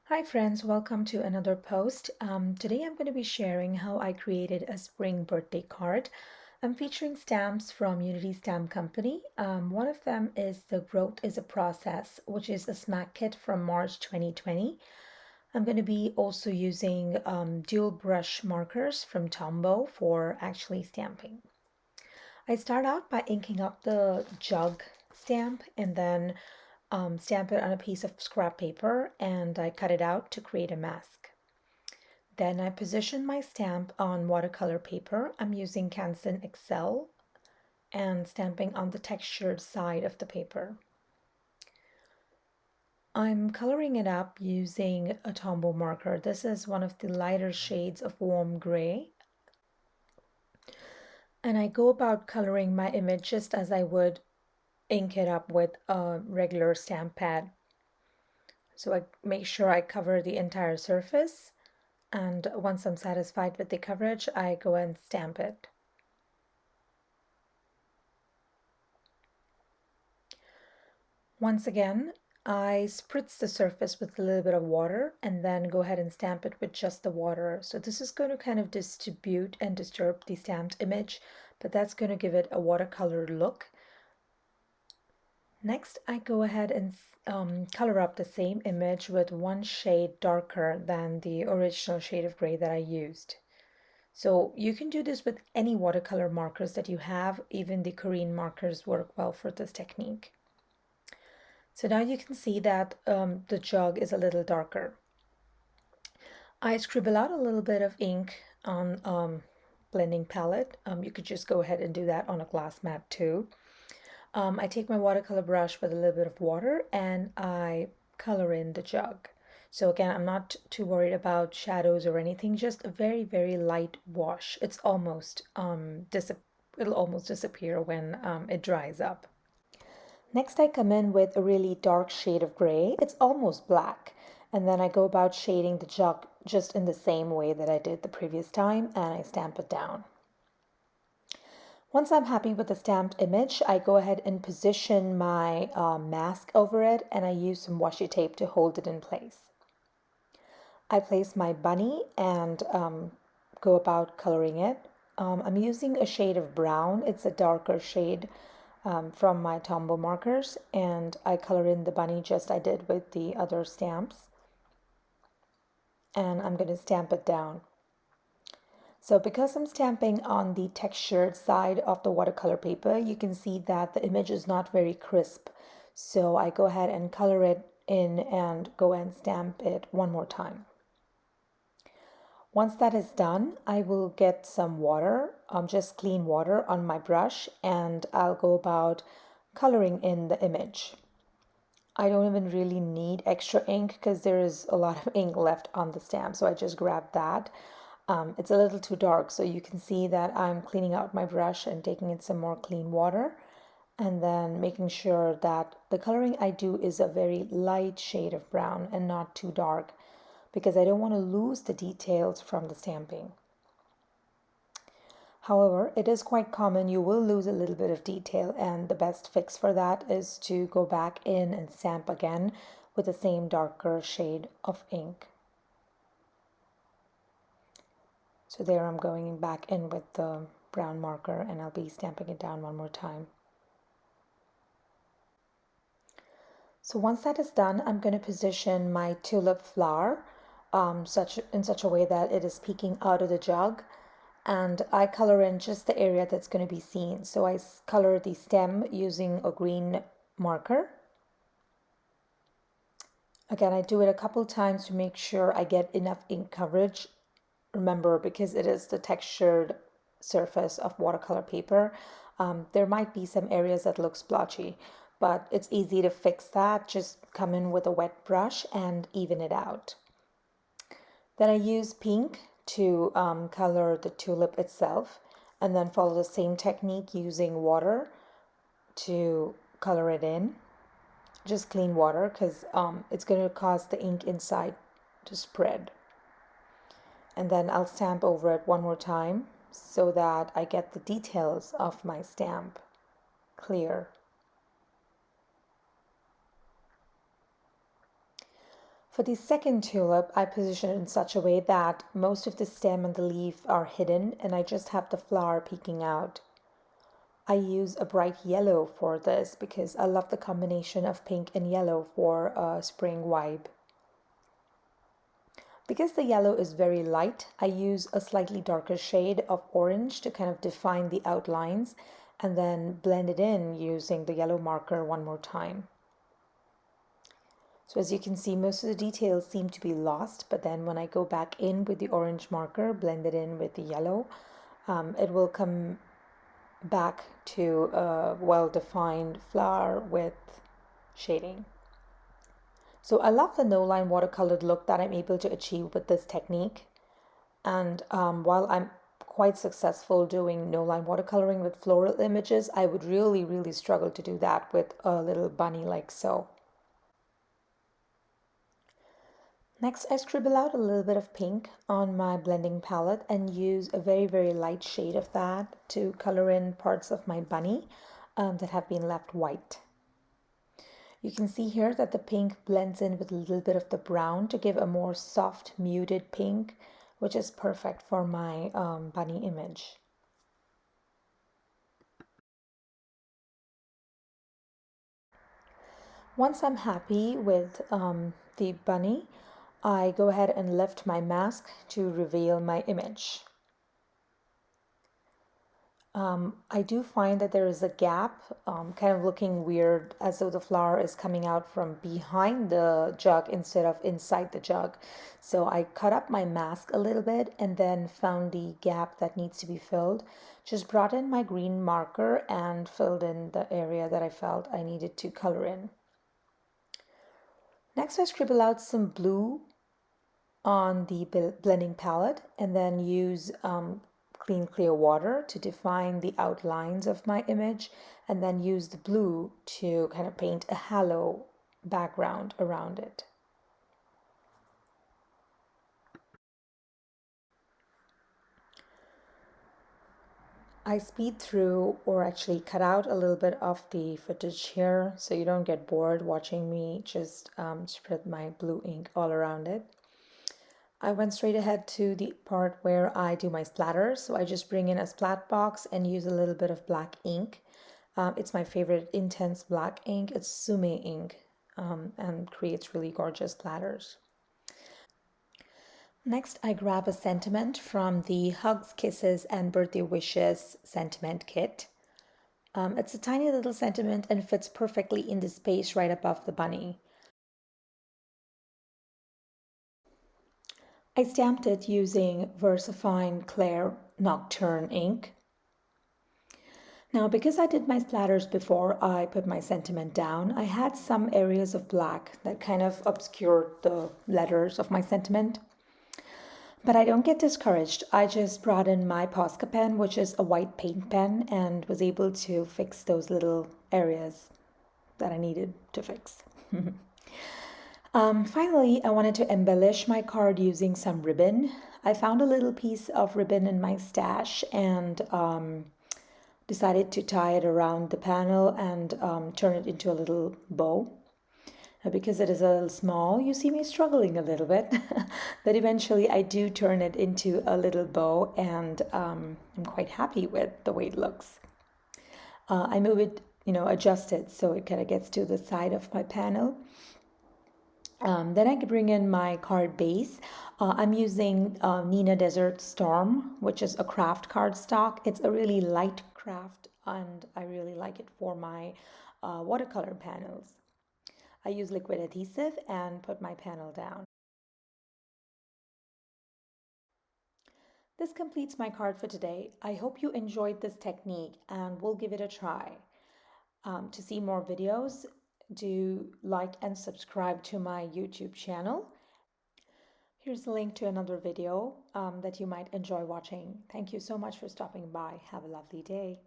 Hi friends, welcome to another post. Today I'm going to be sharing how I created a spring birthday card. I'm featuring stamps from Unity Stamp Company. One of them is the Growth is a Process, which is a smack kit from March 2020. I'm going to be also using dual brush markers from Tombow for actually stamping. I start out by inking up the jug stamp and then stamp it on a piece of scrap paper, and I cut it out to create a mask. Then I position my stamp on watercolor paper. I'm using Canson XL and stamping on the textured side of the paper. I'm coloring it up using a Tombow marker. This is one of the lighter shades of warm gray. And I go about coloring my image just as I would ink it up with a regular stamp pad. So I make sure I cover the entire surface, and once I'm satisfied with the coverage, I go and stamp it. Once again, I spritz the surface with a little bit of water and then go ahead and stamp it with just the water. So this is going to kind of distribute and disturb the stamped image, but that's going to give it a watercolor look. Next, I go ahead and color up the same image with one shade darker than the original shade of gray that I used. So you can do this with any watercolor markers that you have. Even the Korean markers work well for this technique. So now you can see that the jug is a little darker. I scribble out a little bit of ink on blending palette. You could just go ahead and do that on a glass mat too. I take my watercolor brush with a little bit of water and I color in the jug. So again, I'm not too worried about shadows or anything, just a very, very light wash. It'll almost disappear when it dries up. Next, I come in with a really dark shade of gray. It's almost black. And then I go about shading the jug just in the same way that I did the previous time, and I stamp it down. Once I'm happy with the stamped image, I go ahead and position my mask over it, and I use some washi tape to hold it in place. I place my bunny and go about coloring it. I'm using a shade of brown. It's a darker shade from my Tombow markers, and I color in the bunny just I did with the other stamps. And I'm going to stamp it down. So because I'm stamping on the textured side of the watercolor paper, you can see that the image is not very crisp. So I go ahead and color it in and go and stamp it one more time. Once that is done, I will get some water, just clean water on my brush, and I'll go about coloring in the image. I don't even really need extra ink because there is a lot of ink left on the stamp, so I just grabbed that. It's a little too dark, so you can see that I'm cleaning out my brush and taking in some more clean water, and then making sure that the coloring I do is a very light shade of brown and not too dark, because I don't want to lose the details from the stamping. However, it is quite common you will lose a little bit of detail, and the best fix for that is to go back in and stamp again with the same darker shade of ink. So there I'm going back in with the brown marker, and I'll be stamping it down one more time. So once that is done, I'm going to position my tulip flower in such a way that it is peeking out of the jug, and I color in just the area that's going to be seen. So I color the stem using a green marker. Again, I do it a couple times to make sure I get enough ink coverage. Remember, because it is the textured surface of watercolor paper, there might be some areas that look splotchy, but it's easy to fix that. Just come in with a wet brush and even it out. Then I use pink to color the tulip itself, and then follow the same technique using water to color it in. Just clean water, because it's going to cause the ink inside to spread. And then I'll stamp over it one more time so that I get the details of my stamp clear. For the second tulip, I position it in such a way that most of the stem and the leaf are hidden and I just have the flower peeking out. I use a bright yellow for this because I love the combination of pink and yellow for a spring vibe. Because the yellow is very light, I use a slightly darker shade of orange to kind of define the outlines and then blend it in using the yellow marker one more time. So as you can see, most of the details seem to be lost, but then when I go back in with the orange marker, blend it in with the yellow, it will come back to a well-defined flower with shading. So I love the no-line watercolored look that I'm able to achieve with this technique. And while I'm quite successful doing no-line watercoloring with floral images, I would really struggle to do that with a little bunny like so. Next, I scribble out a little bit of pink on my blending palette and use a very light shade of that to color in parts of my bunny that have been left white. You can see here that the pink blends in with a little bit of the brown to give a more soft, muted pink, which is perfect for my bunny image. Once I'm happy with the bunny, I go ahead and lift my mask to reveal my image. I do find that there is a gap, kind of looking weird, as though the flower is coming out from behind the jug instead of inside the jug. So I cut up my mask a little bit and then found the gap that needs to be filled. Just brought in my green marker and filled in the area that I felt I needed to color in. Next, I scribble out some blue on the blending palette and then use clean clear water to define the outlines of my image and then use the blue to kind of paint a halo background around it. I speed through or actually cut out a little bit of the footage here so you don't get bored watching me just spread my blue ink all around it. I went straight ahead to the part where I do my splatters. So I just bring in a splat box and use a little bit of black ink. It's my favorite intense black ink. It's Sume ink and creates really gorgeous splatters. Next, I grab a sentiment from the Hugs, Kisses, and Birthday Wishes sentiment kit. It's a tiny little sentiment and fits perfectly in the space right above the bunny. I stamped it using VersaFine Clair Nocturne ink. Now, because I did my splatters before I put my sentiment down, I had some areas of black that kind of obscured the letters of my sentiment. But I don't get discouraged. I just brought in my Posca pen, which is a white paint pen, and was able to fix those little areas that I needed to fix. Finally, I wanted to embellish my card using some ribbon. I found a little piece of ribbon in my stash and decided to tie it around the panel and turn it into a little bow. Now, because it is a little small, you see me struggling a little bit, but eventually I do turn it into a little bow and I'm quite happy with the way it looks. I move it, adjust it so it kind of gets to the side of my panel. Then I could bring in my card base. I'm using Nina Desert Storm, which is a craft cardstock. It's a really light craft and I really like it for my watercolor panels. I use liquid adhesive and put my panel down. This completes my card for today. I hope you enjoyed this technique and we'll give it a try. To see more videos, do like and subscribe to my YouTube channel. Here's a link to another video that you might enjoy watching. Thank you so much for stopping by. Have a lovely day.